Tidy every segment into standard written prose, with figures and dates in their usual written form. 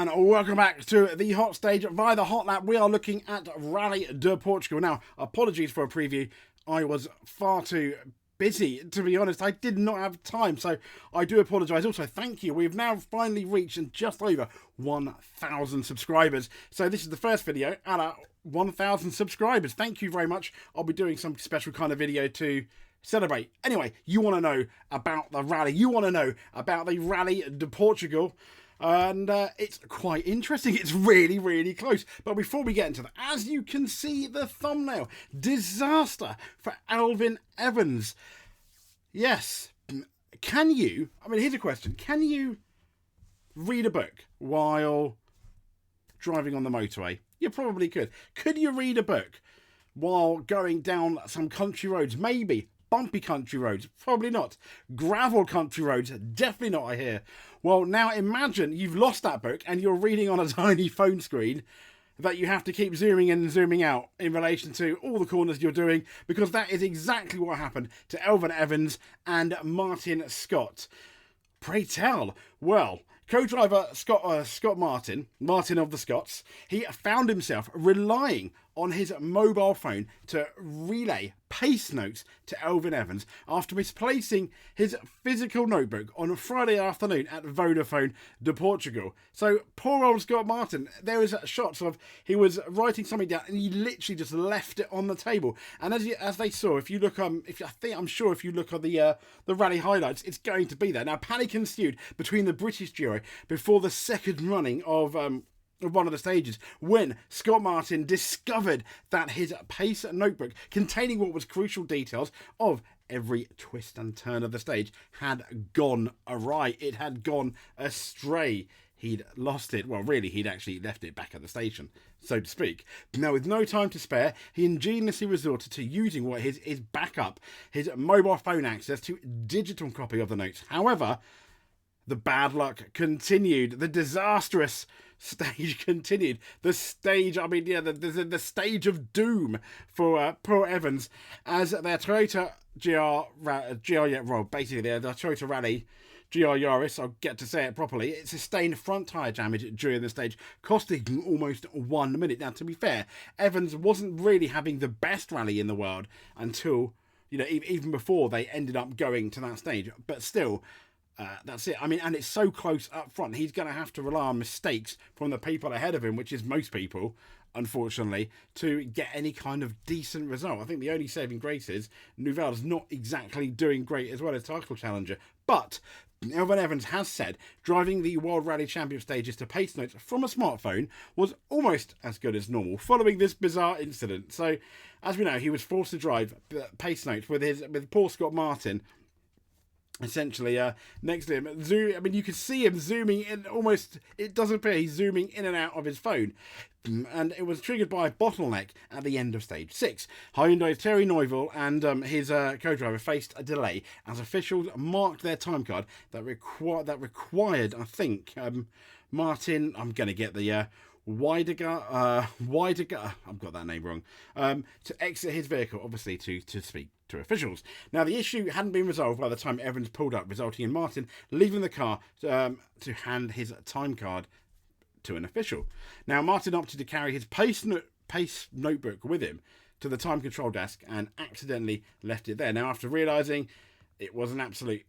and welcome back to the hot stage via the hot lap. We are looking at Rally de Portugal. Now, apologies for a preview. I was far too busy, to be honest. I did not have time, so I do apologise. Also, thank you. We've now finally reached just over 1,000 subscribers. So this is the first video at 1,000 subscribers. Thank you very much. I'll be doing some special kind of video to celebrate. Anyway, you want to know about the rally. You want to know about the Rally de Portugal. And it's quite interesting. It's really, really close. But before we get into that, as you can see the thumbnail, disaster for Elfyn EVANS. Yes. Can you, here's a question. Can you read a book while driving on the motorway? You probably could. Could you read a book while going down some country roads? Maybe. Bumpy country roads? Probably not. Gravel country roads? Definitely not, I hear. Well, now imagine you've lost that book and you're reading on a tiny phone screen that you have to keep zooming in and zooming out in relation to all the corners you're doing, because that is exactly what happened to Elfyn EVANS and Martin Scott. Pray tell. Well, co-driver Scott Martin of the Scots, he found himself relying on his mobile phone to relay pace notes to Elfyn EVANS after misplacing his physical notebook on a Friday afternoon at Vodafone de Portugal. So poor old Scott Martin, there was shots of he was writing something down and he literally just left it on the table. And as they saw, if you look I'm sure if you look at the rally highlights, it's going to be there. Now panic ensued between the British duo before the second running of one of the stages when Scott Martin discovered that his pace notebook containing what was crucial details of every twist and turn of the stage had gone awry. It had gone astray. He'd lost it. Well, really, he'd actually left it back at the station, so to speak. Now, with no time to spare, he ingeniously resorted to using his backup, his mobile phone access to digital copy of the notes. However, the bad luck continued. The disastrous stage continued. The stage, the stage of doom for poor Evans, as their Toyota their Toyota Rally GR Yaris, I'll get to say it properly, it sustained front tyre damage during the stage, costing him almost 1 minute. Now, to be fair, Evans wasn't really having the best rally in the world until, even before they ended up going to that stage. But still, that's it. And it's so close up front. He's going to have to rely on mistakes from the people ahead of him, which is most people, unfortunately, to get any kind of decent result. I think the only saving grace is Nouvel's not exactly doing great as well as title challenger. But Elfyn EVANS has said driving the World Rally Championship stages to pace notes from a smartphone was almost as good as normal following this bizarre incident. So, as we know, he was forced to drive pace notes with poor Scott Martin essentially next to him. You can see him zooming in, almost, it does appear he's zooming in and out of his phone. And it was triggered by a bottleneck at the end of stage 6. Hyundai's Terry Neuville and his co-driver faced a delay as officials marked their time card that required, I think, Martin, I'm going to get the Weidiger, I've got that name wrong, to exit his vehicle, obviously to speak to officials. Now, the issue hadn't been resolved by the time Evans pulled up, resulting in Martin leaving the car to hand his time card to an official. Now, Martin opted to carry his pace notebook with him to the time control desk and accidentally left it there. Now, after realising it was an absolute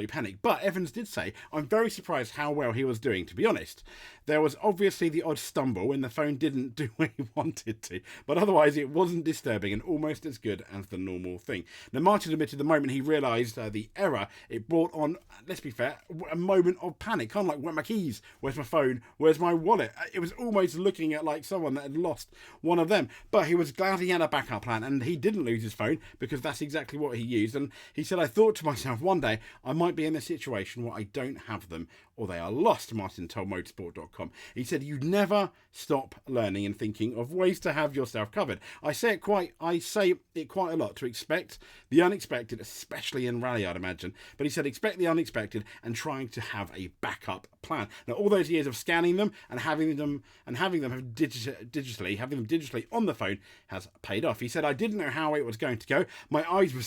panic. But Evans did say, I'm very surprised how well he was doing, to be honest. There was obviously the odd stumble when the phone didn't do what he wanted to, but otherwise it wasn't disturbing and almost as good as the normal thing. Now, Martin admitted the moment he realised the error, it brought on, let's be fair, a moment of panic. Kind of like, where are my keys? Where's my phone? Where's my wallet? It was almost looking at like someone that had lost one of them. But he was glad he had a backup plan, and he didn't lose his phone because that's exactly what he used. And he said, I thought to myself, one day I might be in a situation where I don't have them or they are lost, Martin told motorsport.com. He said, you never stop learning and thinking of ways to have yourself covered. I say it quite a lot, to expect the unexpected, especially in rally, I'd imagine. But he said, expect the unexpected and trying to have a backup plan. Now, all those years of scanning them and having them digitally on the phone has paid off. He said, I didn't know how it was going to go. My eyes were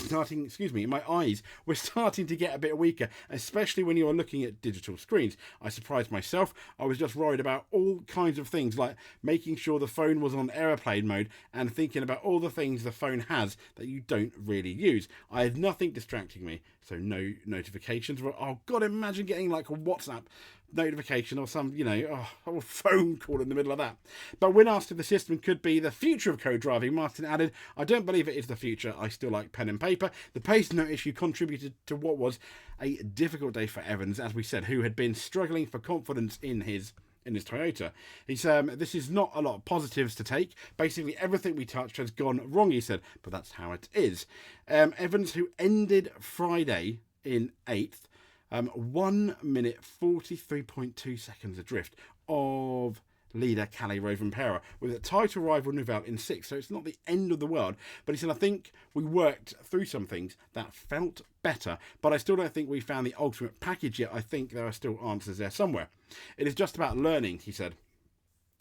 starting to get a bit weaker, especially when you're looking at digital screens. I surprised myself. I was just worried about all kinds of things, like making sure the phone was on airplane mode and thinking about all the things the phone has that you don't really use. I had nothing distracting me, so no notifications. Oh God, imagine getting like a WhatsApp notification or some, a phone call in the middle of that. But when asked if the system could be the future of co-driving, Martin added, "I don't believe it is the future. I still like pen and paper." The pace note issue contributed to what was a difficult day for Evans, as we said, who had been struggling for confidence in his Toyota. He said, "This is not a lot of positives to take. Basically, everything we touched has gone wrong," he said, "but that's how it is." Evans, who ended Friday in 8th, 1 minute 43.2 seconds adrift of leader Kalle Rovanperä, with a title rival Nouvelle in 6th, so it's not the end of the world. But he said, "I think we worked through some things that felt better, but I still don't think we found the ultimate package yet. I think there are still answers there somewhere. It is just about learning," he said.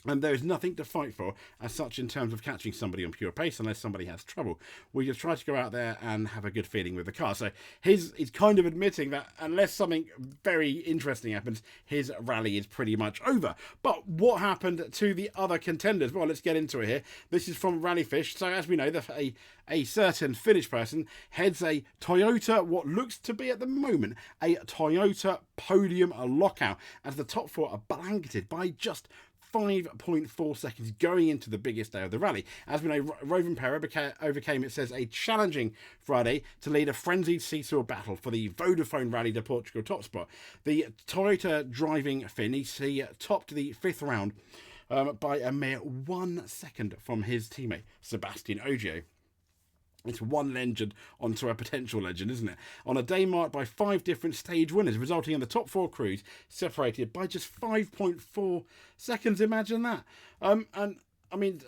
"And there is nothing to fight for as such in terms of catching somebody on pure pace unless somebody has trouble. We just try to go out there and have a good feeling with the car." So he's kind of admitting that unless something very interesting happens, his rally is pretty much over. But what happened to the other contenders? Well, let's get into it here. This is from Rallyfish. So as we know, a certain Finnish person heads a Toyota, what looks to be at the moment, a Toyota podium lockout, as the top 4 are blanketed by just 5.4 seconds going into the biggest day of the rally. As we know, Rovanperä overcame, it says, a challenging Friday to lead a frenzied seesaw battle for the Vodafone Rally de Portugal top spot. The Toyota driving Finn, he topped the 5th round by a mere 1 second from his teammate, Sebastian Ogier. It's one legend onto a potential legend, isn't it? On a day marked by 5 different stage winners, resulting in the top 4 crews separated by just 5.4 seconds. Imagine that. And I mean,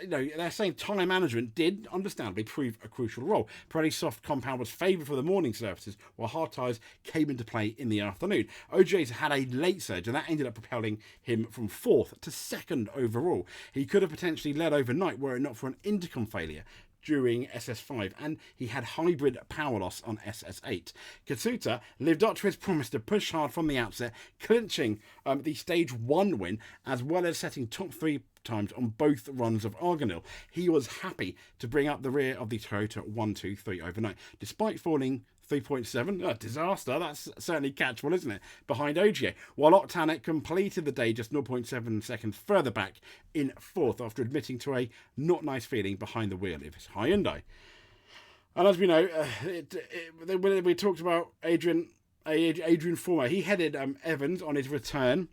they're saying time management did understandably prove a crucial role. Pirelli's soft compound was favoured for the morning services, while hard tyres came into play in the afternoon. Ogier's had a late surge, and that ended up propelling him from 4th to 2nd overall. He could have potentially led overnight were it not for an intercom failure during SS5, and he had hybrid power loss on SS8. Katsuta lived up to his promise to push hard from the outset, clinching the stage 1 win, as well as setting top 3 times on both runs of Argonil. He was happy to bring up the rear of the Toyota 1-2-3 overnight, despite falling 3.7, a disaster. That's certainly catchable, isn't it? Behind Ogier, while Octanic completed the day just 0.7 seconds further back in 4th after admitting to a not nice feeling behind the wheel of his Hyundai. And as we know, we talked about Adrian Former. He headed Evans on his return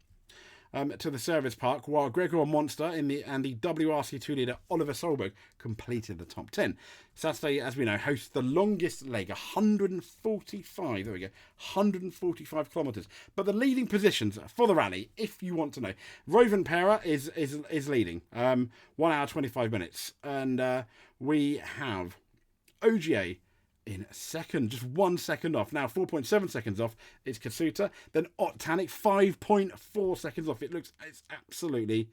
to the service park, while Gregor Monster and the WRC2 leader Oliver Solberg completed the top 10. Saturday, as we know, hosts the longest leg, 145 kilometres. But the leading positions for the rally, if you want to know, Rovanperä is leading, 1 hour 25 minutes, and we have Ogier in 2nd, just 1 second off. Now 4.7 seconds off is Katsuta. Then Octanic, 5.4 seconds off. It's absolutely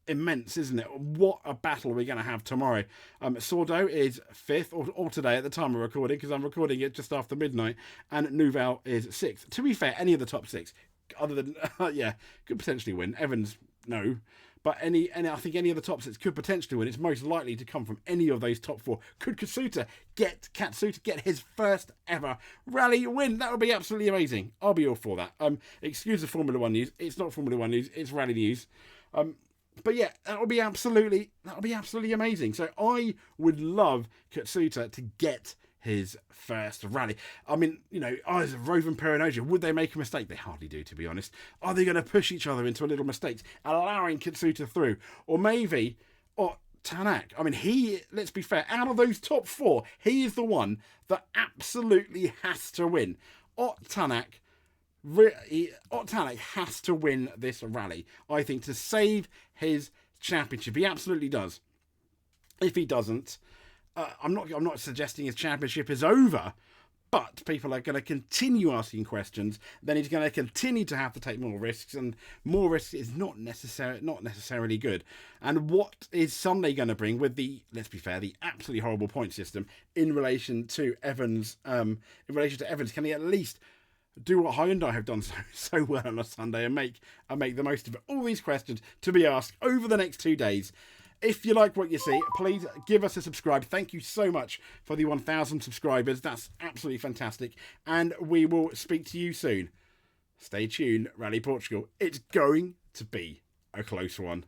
immense, isn't it? What a battle we're going to have tomorrow. Sordo is 5th, or today at the time of recording, because I'm recording it just after midnight, and Nouvelle is 6th. To be fair, any of the top 6, other than, could potentially win. Evans, no. But I think any of the top 6 could potentially win. It's most likely to come from any of those top 4. Could Katsuta get his first ever rally win? That would be absolutely amazing. I'll be all for that. Excuse the Formula 1 news. It's not Formula 1 news. It's rally news. But yeah, that would be absolutely amazing. So I would love Katsuta to get his first rally. I mean, as Rovanperä and Ogier, would they make a mistake? They hardly do, to be honest. Are they going to push each other into little mistakes, allowing Katsuta through? Or maybe, Tanak. I mean, let's be fair, out of those top 4, he is the one that absolutely has to win. Tanak has to win this rally, I think, to save his championship. He absolutely does. If he doesn't, I'm not suggesting his championship is over, but people are going to continue asking questions. Then he's going to continue to have to take more risks, and more risks is not necessarily good. And what is Sunday going to bring with the, let's be fair, the absolutely horrible point system in relation to Evans? Can he at least do what Hyundai have done so well on a Sunday and make the most of it? All these questions to be asked over the next 2 days. If you like what you see, please give us a subscribe. Thank you so much for the 1,000 subscribers. That's absolutely fantastic. And we will speak to you soon. Stay tuned, Rally Portugal. It's going to be a close one.